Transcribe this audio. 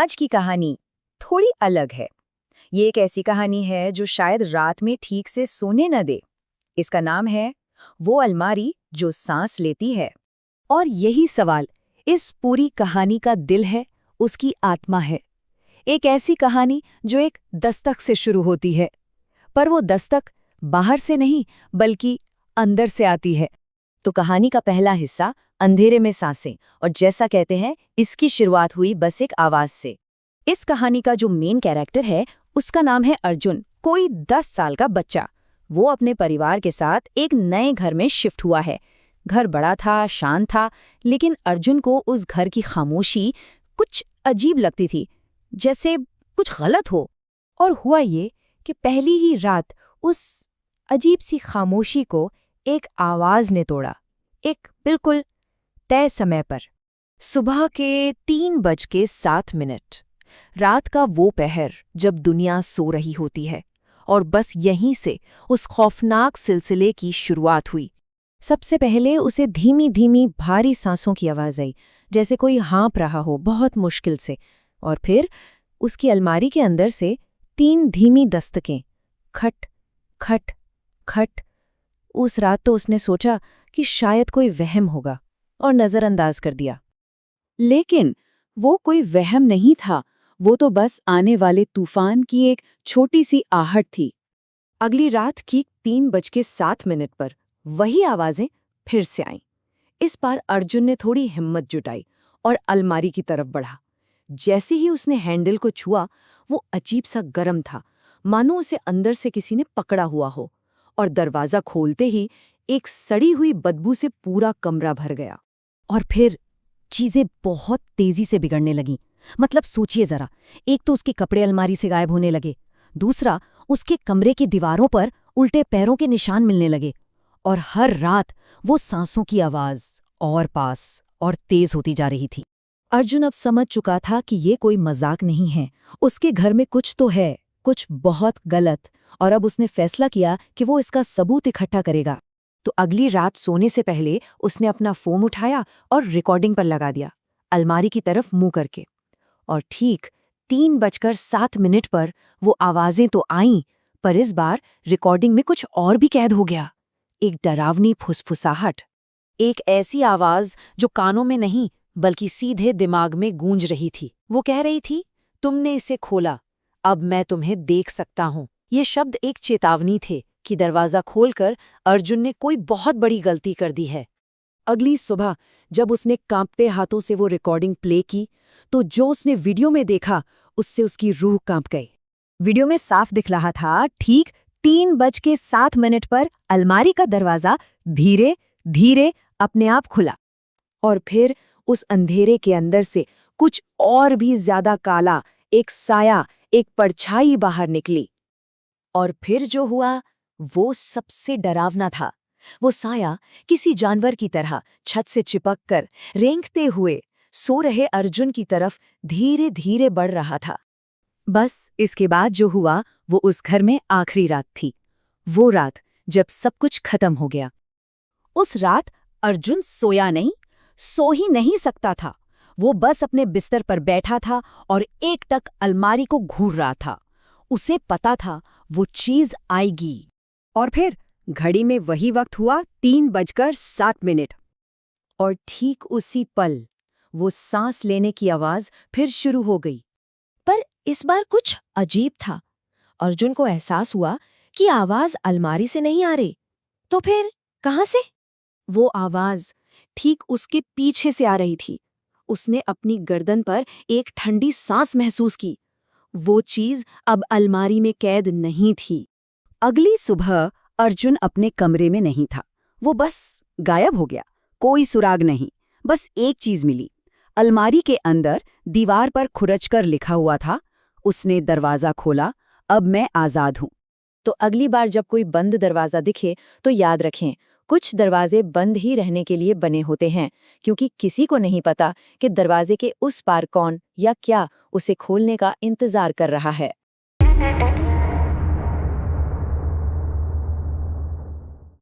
आज की कहानी थोड़ी अलग है। ये एक ऐसी कहानी है जो शायद रात में ठीक से सोने न दे। इसका नाम है वो अलमारी जो सांस लेती है। और यही सवाल इस पूरी कहानी का दिल है, उसकी आत्मा है। एक ऐसी कहानी जो एक दस्तक से शुरू होती है, पर वो दस्तक बाहर से नहीं बल्कि अंदर से आती है। तो कहानी का पहला हिस्सा अंधेरे में सांसें, और जैसा कहते हैं इसकी शुरुआत हुई बस एक आवाज से। इस कहानी का जो मेन कैरेक्टर है उसका नाम है अर्जुन, कोई 10 साल का बच्चा। वो अपने परिवार के साथ एक नए घर में शिफ्ट हुआ है। घर बड़ा था, शांत था, लेकिन अर्जुन को उस घर की खामोशी कुछ अजीब लगती थी, जैसे कुछ गलत हो। और हुआ ये कि पहली ही रात उस अजीब सी खामोशी को एक आवाज ने तोड़ा, एक बिल्कुल तय समय पर। सुबह के 3:07। रात का वो पहर जब दुनिया सो रही होती है, और बस यहीं से उस खौफनाक सिलसिले की शुरुआत हुई। सबसे पहले उसे धीमी धीमी भारी सांसों की आवाज आई, जैसे कोई हाँप रहा हो बहुत मुश्किल से। और फिर उसकी अलमारी के अंदर से 3 धीमी दस्तकें, खट खट खट। उस रात तो उसने सोचा कि शायद कोई वहम होगा और नजरअंदाज कर दिया। लेकिन वो कोई वहम नहीं था, वो तो बस आने वाले तूफान की एक छोटी सी आहट थी। अगली रात ठीक 3:07 पर वही आवाजें फिर से आईं। इस बार अर्जुन ने थोड़ी हिम्मत जुटाई और अलमारी की तरफ बढ़ा। जैसे ही उसने हैंडल को छुआ, वो अजीब सा गर्म था, मानो उसे अंदर से किसी ने पकड़ा हुआ हो। और दरवाजा खोलते ही एक सड़ी हुई बदबू से पूरा कमरा भर गया। और फिर चीजें बहुत तेजी से बिगड़ने लगीं। मतलब सोचिए जरा, एक तो उसके कपड़े अलमारी से गायब होने लगे, दूसरा उसके कमरे की दीवारों पर उल्टे पैरों के निशान मिलने लगे, और हर रात वो सांसों की आवाज और पास और तेज होती जा रही थी। अर्जुन अब समझ चुका था कि ये कोई मजाक नहीं है, उसके घर में कुछ तो है, कुछ बहुत गलत। और अब उसने फैसला किया कि वो इसका सबूत इकट्ठा करेगा। तो अगली रात सोने से पहले उसने अपना फोन उठाया और रिकॉर्डिंग पर लगा दिया, अलमारी की तरफ मुंह करके। और ठीक 3:07 पर वो आवाजें तो आईं, पर इस बार रिकॉर्डिंग में कुछ और भी कैद हो गया। एक डरावनी फुसफुसाहट, एक ऐसी आवाज जो कानों में नहीं बल्कि सीधे दिमाग में गूंज रही थी। वो कह रही थी, तुमने इसे खोला, अब मैं तुम्हें देख सकता हूं। ये शब्द एक चेतावनी थे कि दरवाजा खोलकर अर्जुन ने कोई बहुत बड़ी गलती कर दी है। अगली सुबह जब उसने कांपते हाथों से वो रिकॉर्डिंग प्ले की, तो जो उसने वीडियो में देखा उससे उसकी रूह कांप गई। वीडियो में साफ दिख रहा था, ठीक 3:07 पर अलमारी का दरवाजा धीरे धीरे अपने आप खुला, और फिर उस अंधेरे के अंदर से कुछ और भी ज्यादा काला, एक साया, एक परछाई बाहर निकली। और फिर जो हुआ वो सबसे डरावना था। वो साया किसी जानवर की तरह छत से चिपक कर रेंगते हुए सो रहे अर्जुन की तरफ धीरे धीरे बढ़ रहा था। बस इसके बाद जो हुआ वो उस घर में आखिरी रात थी, वो रात जब सब कुछ खत्म हो गया। उस रात अर्जुन सोया नहीं, सो ही नहीं सकता था। वो बस अपने बिस्तर पर बैठा था और एकटक अलमारी को घूर रहा था। उसे पता था वो चीज आएगी। और फिर घड़ी में वही वक्त हुआ, 3:07। और ठीक उसी पल वो सांस लेने की आवाज फिर शुरू हो गई। पर इस बार कुछ अजीब था। अर्जुन को एहसास हुआ कि आवाज अलमारी से नहीं आ रही, तो फिर कहां से? वो आवाज ठीक उसके पीछे से आ रही थी। उसने अपनी गर्दन पर एक ठंडी सांस महसूस की। वो चीज अब अलमारी में कैद नहीं थी। अगली सुबह अर्जुन अपने कमरे में नहीं था। वो बस गायब हो गया। कोई सुराग नहीं, बस एक चीज मिली। अलमारी के अंदर दीवार पर खुरचकर लिखा हुआ था, उसने दरवाजा खोला, अब मैं आजाद हूं। तो अगली बार जब कोई बंद दरवाजा दिखे तो याद रखें, कुछ दरवाजे बंद ही रहने के लिए बने होते हैं, क्योंकि किसी को नहीं पता कि दरवाजे के उस पार कौन या क्या उसे खोलने का इंतजार कर रहा है।